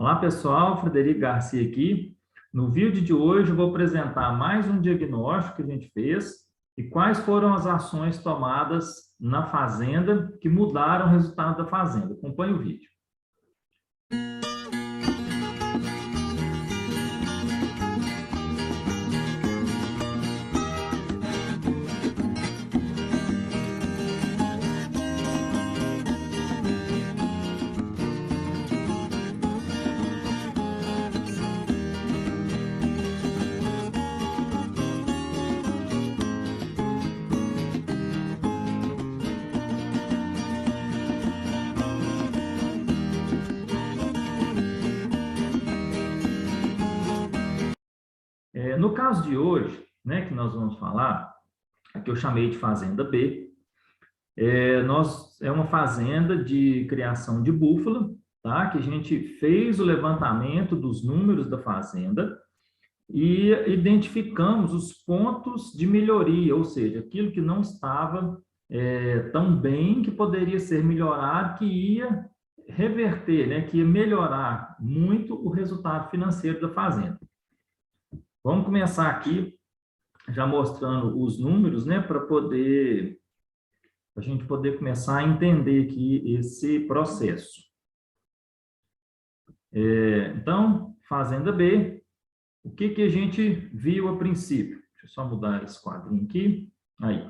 Olá, pessoal. Frederico Garcia aqui. No vídeo de hoje, eu vou apresentar mais um diagnóstico que a gente fez e quais foram as ações tomadas na fazenda que mudaram o resultado da fazenda. Acompanhe o vídeo. No caso de hoje, né, que nós vamos falar, que eu chamei de Fazenda B, é uma fazenda de criação de búfala, tá? Que a gente fez o levantamento dos números da fazenda e identificamos os pontos de melhoria, ou seja, aquilo que não estava tão bem, que poderia ser melhorado, que ia reverter, né, que ia melhorar muito o resultado financeiro da fazenda. Vamos começar aqui já mostrando os números, né, para a gente poder começar a entender aqui esse processo. Então, Fazenda B, o que a gente viu a princípio? Deixa eu só mudar esse quadrinho aqui. Aí.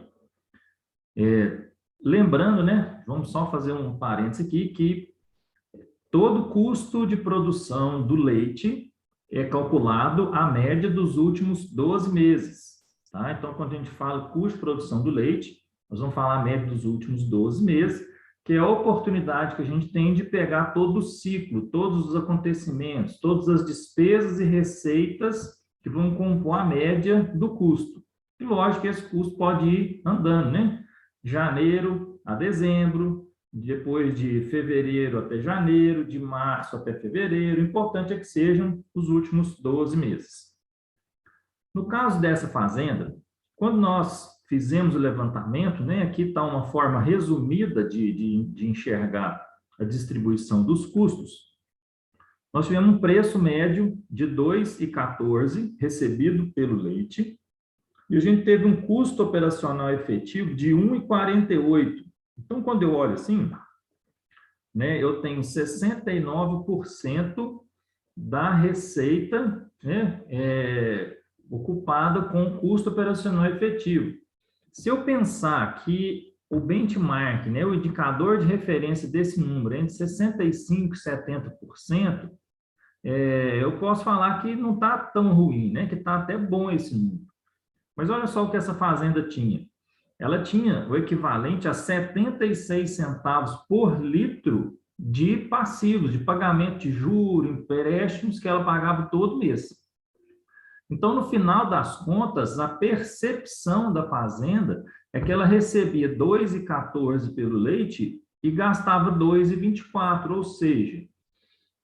Lembrando, né, vamos só fazer um parênteses aqui, que todo custo de produção do leite é calculado a média dos últimos 12 meses. Tá? Então, quando a gente fala custo de produção do leite, nós vamos falar a média dos últimos 12 meses, que é a oportunidade que a gente tem de pegar todo o ciclo, todos os acontecimentos, todas as despesas e receitas que vão compor a média do custo. E lógico que esse custo pode ir andando, né? Janeiro a dezembro, depois de fevereiro até janeiro, de março até fevereiro. O importante é que sejam os últimos 12 meses. No caso dessa fazenda, quando nós fizemos o levantamento, né, aqui está uma forma resumida de enxergar a distribuição dos custos. Nós tivemos um preço médio de R$ 2,14 recebido pelo leite, e a gente teve um custo operacional efetivo de R$ 1,48. Então, quando eu olho assim, né, eu tenho 69% da receita, né, ocupada com o custo operacional efetivo. Se eu pensar que o benchmark, né, o indicador de referência desse número é entre 65% e 70%, eu posso falar que não está tão ruim, né, que está até bom esse número. Mas olha só o que essa fazenda tinha. Ela tinha o equivalente a 76 centavos por litro de passivos, de pagamento de juros, empréstimos que ela pagava todo mês. Então, no final das contas, a percepção da fazenda é que ela recebia R$ 2,14 pelo leite e gastava R$ 2,24, ou seja,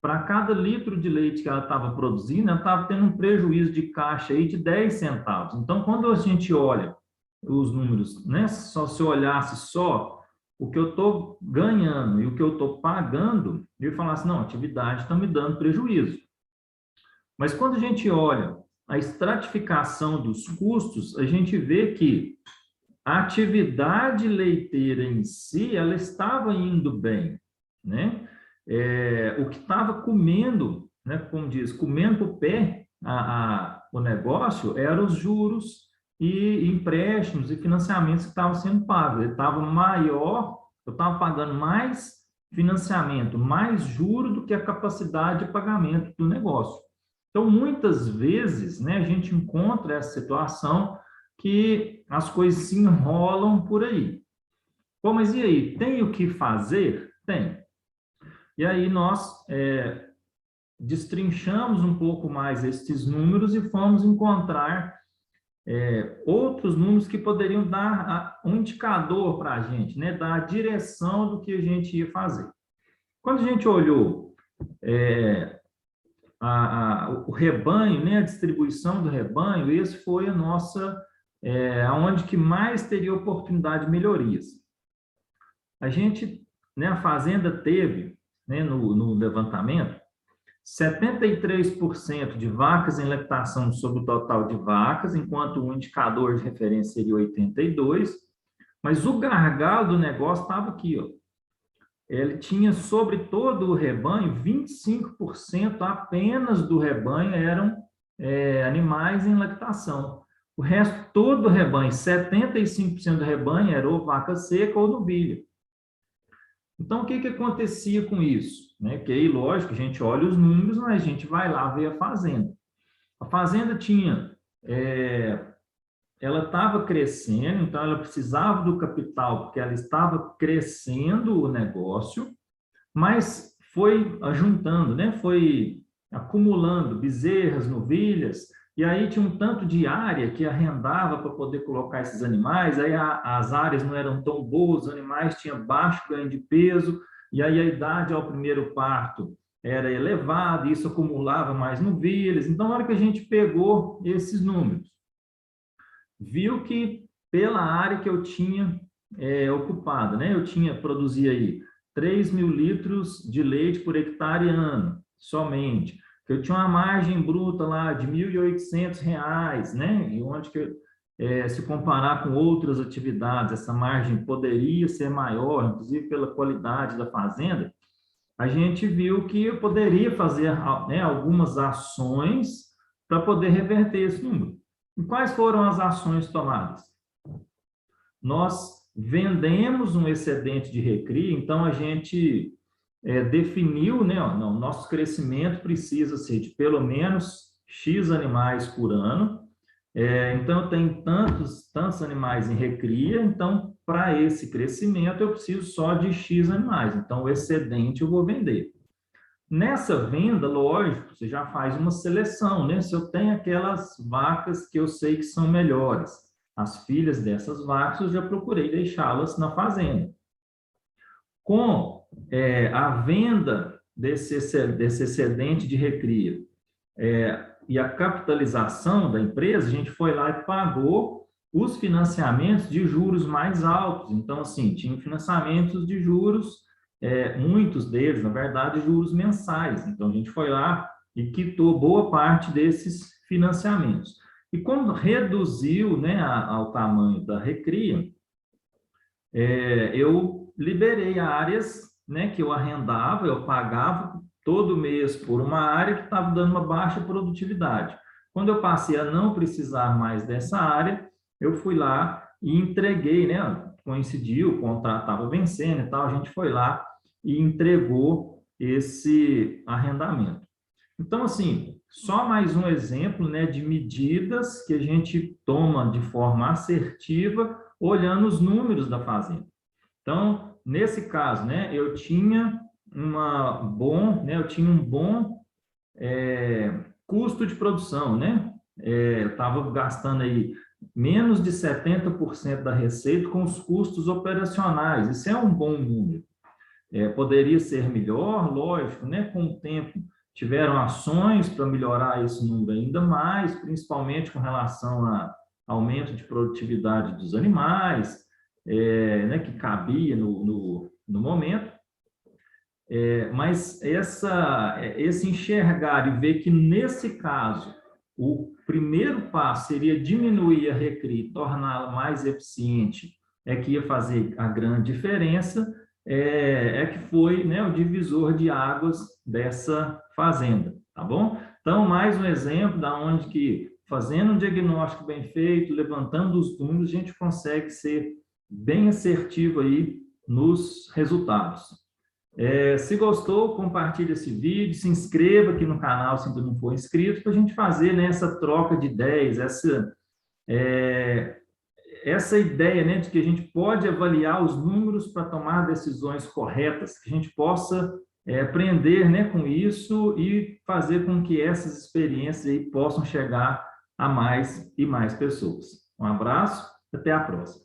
para cada litro de leite que ela estava produzindo, ela estava tendo um prejuízo de caixa aí de 10 centavos. Então, quando a gente olha os números, né, só se eu olhasse só o que eu estou ganhando e o que eu estou pagando, eu ia falar assim, não, a atividade está me dando prejuízo. Mas quando a gente olha a estratificação dos custos, a gente vê que a atividade leiteira em si, ela estava indo bem, né? O que estava comendo, né, como diz, comendo o pé o negócio, eram os juros e empréstimos e financiamentos que estavam sendo pagos. Ele estava maior, eu estava pagando mais financiamento, mais juro do que a capacidade de pagamento do negócio. Então, muitas vezes, né, a gente encontra essa situação que as coisas se enrolam por aí. Pô, mas e aí, tem o que fazer? Tem. E aí nós destrinchamos um pouco mais esses números e fomos encontrar outros números que poderiam dar um indicador para a gente, né, dar a direção do que a gente ia fazer. Quando a gente olhou o rebanho, né, a distribuição do rebanho, esse foi a nossa, onde que mais teria oportunidade de melhorias. A gente, né, a fazenda teve, né, no levantamento, 73% de vacas em lactação sobre o total de vacas, enquanto o indicador de referência seria 82%, mas o gargalo do negócio estava aqui, ó. Ele tinha sobre todo o rebanho, 25% apenas do rebanho eram animais em lactação. O resto, todo o rebanho, 75% do rebanho era ou vaca seca ou novilha. Então, o que acontecia com isso? Que aí, lógico, a gente olha os números, mas a gente vai lá ver a fazenda. A fazenda tinha, ela estava crescendo, então ela precisava do capital, porque ela estava crescendo o negócio, mas foi ajuntando, foi acumulando bezerras, novilhas, e aí tinha um tanto de área que arrendava para poder colocar esses animais, aí as áreas não eram tão boas, os animais tinham baixo ganho de peso, e aí a idade ao primeiro parto era elevada, e isso acumulava mais novilhas. Então, na hora que a gente pegou esses números, viu que pela área que eu tinha ocupada, eu produzia aí 3 mil litros de leite por hectare ano, somente. Eu tinha uma margem bruta lá de R$ 1.800, e onde que, se comparar com outras atividades, essa margem poderia ser maior, inclusive pela qualidade da fazenda, a gente viu que eu poderia fazer algumas ações para poder reverter esse número. E quais foram as ações tomadas? Nós vendemos um excedente de recria, então a gente definiu, nosso crescimento precisa ser de pelo menos X animais por ano, então eu tenho tantos animais em recria, então para esse crescimento eu preciso só de X animais, então o excedente eu vou vender. Nessa venda, lógico, você já faz uma seleção, Se eu tenho aquelas vacas que eu sei que são melhores, as filhas dessas vacas eu já procurei deixá-las na fazenda. Com a venda desse excedente de recria e a capitalização da empresa, a gente foi lá e pagou os financiamentos de juros mais altos. Então, assim, tinha financiamentos de juros, muitos deles, na verdade, juros mensais. Então, a gente foi lá e quitou boa parte desses financiamentos. E quando reduziu ao tamanho da recria, eu liberei áreas que eu arrendava, eu pagava todo mês por uma área que estava dando uma baixa produtividade. Quando eu passei a não precisar mais dessa área, eu fui lá e entreguei, coincidiu, o contrato estava vencendo e tal, a gente foi lá e entregou esse arrendamento. Então, assim, só mais um exemplo de medidas que a gente toma de forma assertiva, olhando os números da fazenda. Então, nesse caso, eu tinha eu tinha um bom custo de produção, eu estava gastando aí menos de 70% da receita com os custos operacionais. Isso é um bom número. Poderia ser melhor, lógico, com o tempo tiveram ações para melhorar esse número ainda mais, principalmente com relação a aumento de produtividade dos animais, que cabia no momento. Mas esse enxergar e ver que, nesse caso, o primeiro passo seria diminuir a recria, torná-la mais eficiente, que ia fazer a grande diferença, que foi o divisor de águas dessa fazenda, tá bom? Então, mais um exemplo da onde que, fazendo um diagnóstico bem feito, levantando os números, a gente consegue ser bem assertivo aí nos resultados. Se gostou, compartilhe esse vídeo, se inscreva aqui no canal se ainda não for inscrito, para a gente fazer essa troca de ideias, essa ideia de que a gente pode avaliar os números para tomar decisões corretas, que a gente possa aprender com isso e fazer com que essas experiências aí possam chegar a mais e mais pessoas. Um abraço, até a próxima.